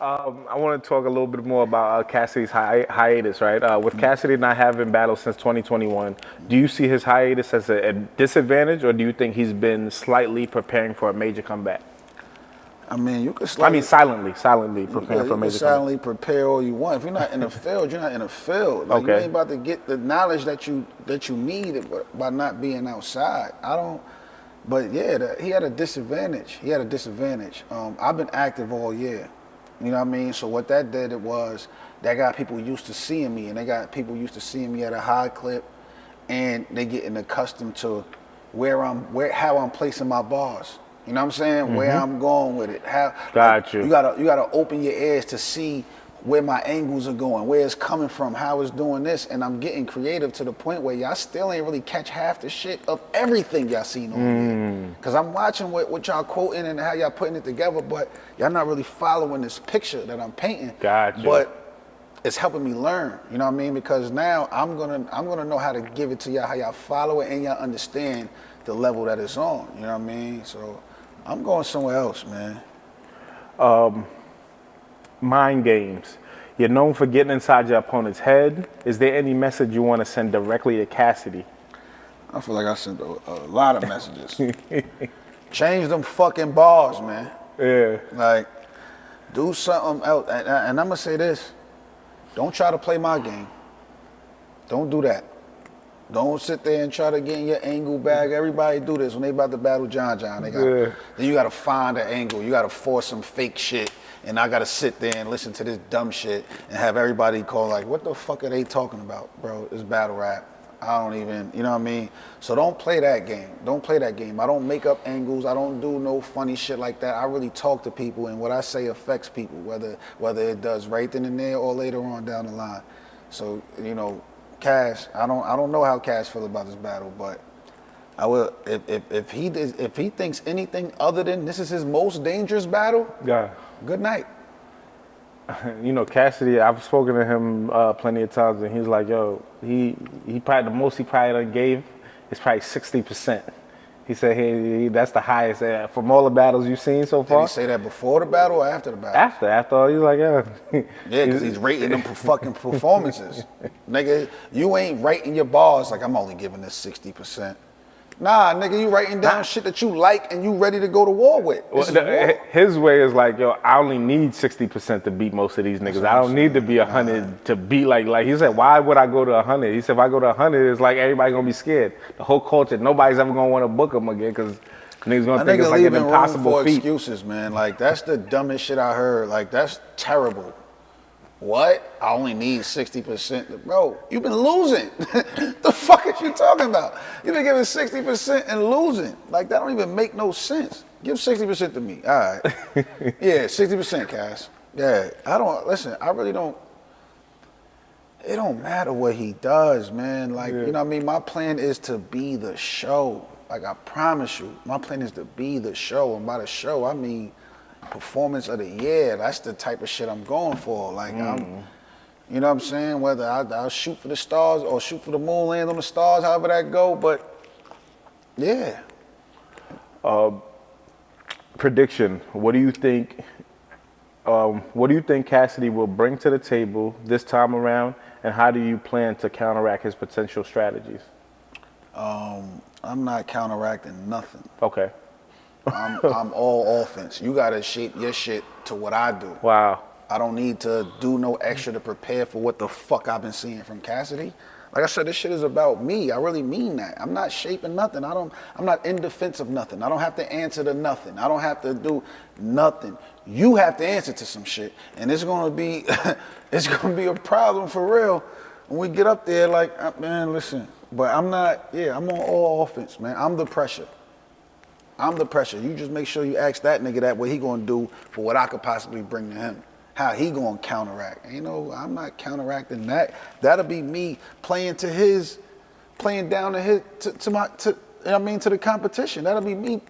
I want to talk a little bit more about Cassidy's hiatus, right? With Cassidy not having battles since 2021, do you see his hiatus as a disadvantage, or do you think he's been slightly preparing for a major comeback? I mean, you could I mean, slightly, silently preparing for a you can major comeback. silently prepare all you want. If you're not in the field, you're not in the field. Like you Okay. ain't about to get the knowledge that you need by not being outside. I don't. But yeah, he had a disadvantage. I've been active all year. You know what I mean? So what that did was that got people used to seeing me, and they got people used to seeing me at a high clip, and they getting accustomed to how I'm placing my bars. You know what I'm saying? Where I'm going with it. Got you. You gotta open your ears to see where my angles are going, where it's coming from, how it's doing this, and I'm getting creative to the point where y'all still ain't really catch half the shit of everything y'all seen on here. Cause I'm watching what y'all quoting and how y'all putting it together, but y'all not really following this picture that I'm painting. Gotcha. But it's helping me learn, you know what I mean? Because now I'm gonna know how to give it to y'all, how y'all follow it and y'all understand the level that it's on, you know what I mean? So I'm going somewhere else, man. Mind games. You're known for getting inside your opponent's head. Is there any message you want to send directly to Cassidy? I feel like I sent a lot of messages. Change them fucking bars, man. Yeah. Like, do something else. And I'm gonna say this: don't try to play my game. Don't do that. Don't sit there and try to get in your angle bag. Everybody do this when they about to battle John. Then you gotta find an angle. You gotta force some fake shit. And I gotta sit there and listen to this dumb shit and have everybody call like, what the fuck are they talking about, bro? It's battle rap. I don't even, you know what I mean? So don't play that game. Don't play that game. I don't make up angles. I don't do no funny shit like that. I really talk to people, and what I say affects people, whether it does right then and there or later on down the line. So, you know, Cass, I don't know how Cass feel about this battle, but I will if he thinks anything other than this is his most dangerous battle. Yeah. Good night. You know, Cassidy, I've spoken to him plenty of times, and he's like, yo, he probably, the most he probably done gave is probably 60%. He said, hey, that's the highest from all the battles you've seen so far. Did he say that before the battle or after the battle? After all, he's like, yeah. Yeah, because he's rating them for fucking performances. Nigga, you ain't writing your bars like I'm only giving this 60%. Nah, nigga, you writing down shit that you like and you ready to go to war with. His way is like, yo, I only need 60% to beat most of these niggas. I don't need to be 100 to beat like he said, why would I go to 100? He said, if I go to 100, it's like everybody gonna be scared. The whole culture, nobody's ever gonna want to book him again because niggas gonna think it's like an impossible feat. Excuses, man. Like, that's the dumbest shit I heard. Like, that's terrible. What? I only need 60%. Bro, you've been losing. The fuck is you talking about? You've been giving 60% and losing. Like, that don't even make no sense. Give 60% to me. All right. Yeah, 60%, Cass. Yeah, I really don't. It don't matter what he does, man. Like, you know what I mean? My plan is to be the show. Like, I promise you, my plan is to be the show. And by the show, I mean performance of the year. That's the type of shit I'm going for. Like, you know what I'm saying? Whether I'll shoot for the stars or shoot for the moon, land on the stars, however that go. But yeah. Prediction. What do you think? What do you think Cassidy will bring to the table this time around, and how do you plan to counteract his potential strategies? I'm not counteracting nothing. Okay. I'm all offense. You gotta shape your shit to what I do. Wow. I don't need to do no extra to prepare for what the fuck I've been seeing from Cassidy. Like I said, this shit is about me. I really mean that. I'm not shaping nothing. I'm not in defense of nothing. I don't have to answer to nothing. I don't have to do nothing. You have to answer to some shit. And it's gonna be it's gonna be a problem for real when we get up there. Like, man, listen. But I'm on all offense, man. I'm the pressure. You just make sure you ask that nigga that what he gonna do for what I could possibly bring to him. How he gonna counteract? You know, I'm not counteracting that. That'll be me playing down to his to the competition. That'll be me.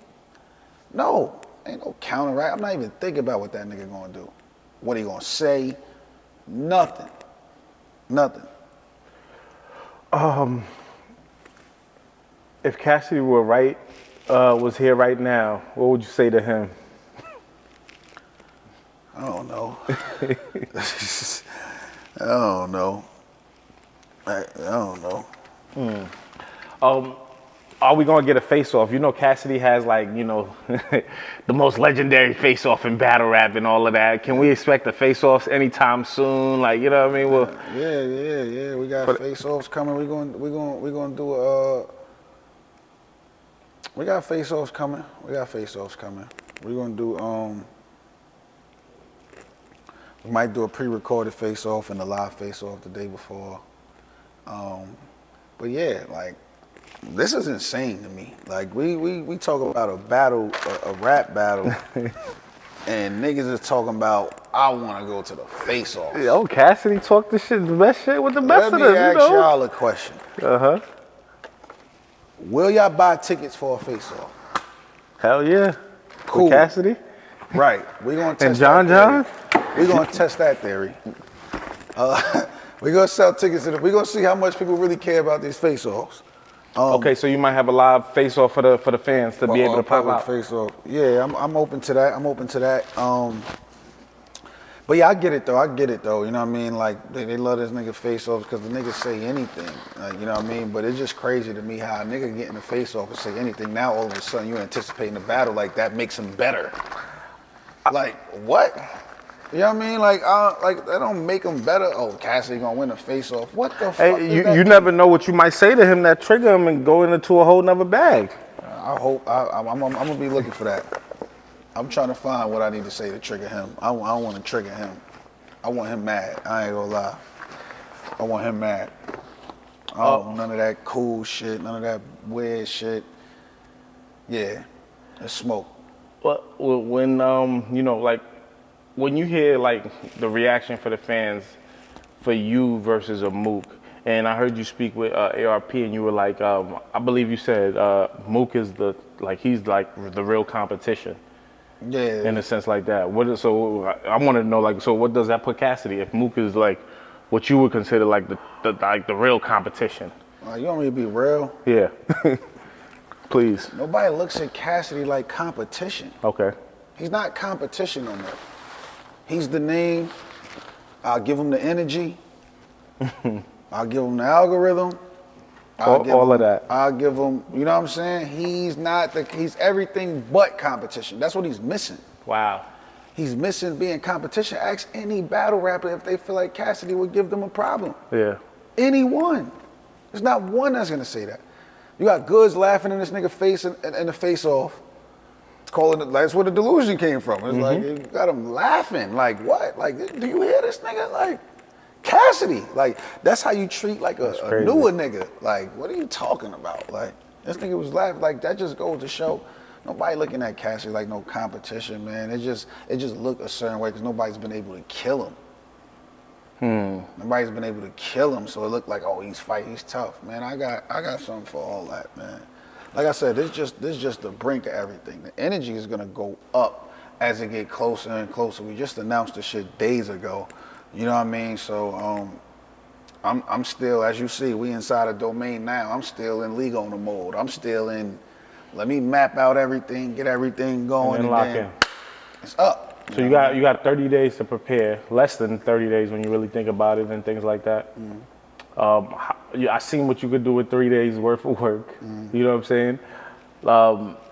No, ain't no counteract. I'm not even thinking about what that nigga gonna do. What he gonna say? Nothing. If Cassidy was here right now, what would you say to him? I don't know. I don't know. I don't know. Are we gonna get a face-off? You know, Cassidy has like, you know, the most legendary face-off in battle rap and all of that. Can we expect the face-offs anytime soon? Like, you know what I mean? Well, yeah. We got face-offs coming. We're gonna do we got face-offs coming. We're gonna do we might do a pre-recorded face-off and a live face-off the day before. But yeah, like, this is insane to me. Like, we talk about a battle, a rap battle, and niggas is talking about, I want to go to the face-off. Yo, Cassidy talk this shit, the best shit with the best of them, Let me ask y'all a question. Uh-huh. Will y'all buy tickets for a face-off? Hell yeah. Cool. With Cassidy? Right. We're going to test and John? We're going to test that theory. We're going to sell tickets. We're going to see how much people really care about these face-offs. Okay, so you might have a live face-off for the fans to be able to pop out. Face-off. Yeah, I'm open to that. But yeah, I get it though. You know what I mean? Like, they love this nigga face-offs because the niggas say anything. You know what I mean? But it's just crazy to me how a nigga get in the face-off and say anything. Now all of a sudden you anticipating the battle, like that makes him better. Like, what? You know what I mean? Like that don't make him better. Oh, Cassidy gonna win a face-off. What the fuck? Hey, you never know what you might say to him that trigger him and go into a whole nother bag. I hope I'm gonna be looking for that. I'm trying to find what I need to say to trigger him. I don't want to trigger him. I want him mad. I ain't gonna lie. I want him mad. None of that cool shit. None of that weird shit. Yeah, it's smoke. Well, when you know, like, when you hear like the reaction for the fans for you versus a Mook, and I heard you speak with ARP, and you were like, I believe you said Mook is he's like the real competition. Yeah. In a sense like that. So I want to know, like, so what does that put Cassidy if Mook is like what you would consider like the real competition? You want me to be real? Yeah. Please. Nobody looks at Cassidy like competition. Okay. He's not competition no more. He's the name. I'll give him the energy. I'll give him the algorithm. All of that. I'll give him, you know what I'm saying? He's everything but competition. That's what he's missing. Wow. He's missing being competition. Ask any battle rapper if they feel like Cassidy would give them a problem. Yeah. Anyone. There's not one that's gonna say that. You got Goods laughing in this nigga face in the face off. It's calling it, that's where the delusion came from. It's like, you got him laughing. Like, what? Like, do you hear this nigga? Like, Cassidy. Like, that's how you treat like a newer nigga. Like, what are you talking about? Like, this nigga was laughing. Like, that just goes to show nobody looking at Cassidy like no competition, man. It just looked a certain way because nobody's been able to kill him. Nobody's been able to kill him, so it looked like, oh, he's tough. Man, I got something for all that, man. Like I said, this just the brink of everything. The energy is gonna go up as it get closer and closer. We just announced the shit days ago. You know what I mean? So I'm still, as you see, we inside a domain now. I'm still in league owner mode. I'm still in, let me map out everything, get everything going, and then it's up. So you got 30 days to prepare, less than 30 days when you really think about it and things like that. I seen what you could do with 3 days worth of work. You know what I'm saying?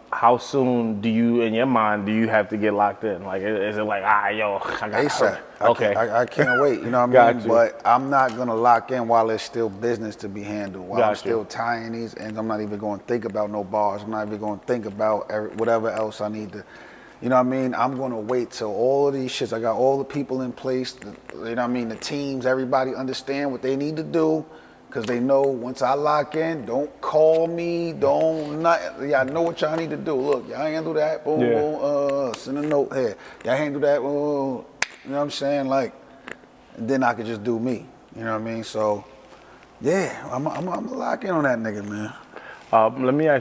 How soon do you, in your mind, do you have to get locked in? Like, is it like, I got ASAP. Okay. I can't wait, you know what I mean? But I'm not going to lock in while there's still business to be handled. While I'm still tying these ends, I'm not even going to think about no bars. I'm not even going to think about whatever else I need to, you know what I mean? I'm going to wait till all of these shits, I got all the people in place, you know what I mean? The teams, everybody understand what they need to do. Because they know once I lock in, don't call me, y'all know what y'all need to do. Look, y'all handle that, boom, boom, send a note here. Y'all handle that, boom, you know what I'm saying? Like, and then I could just do me, you know what I mean? So, yeah, I'm gonna lock in on that nigga, man. Let me ask you.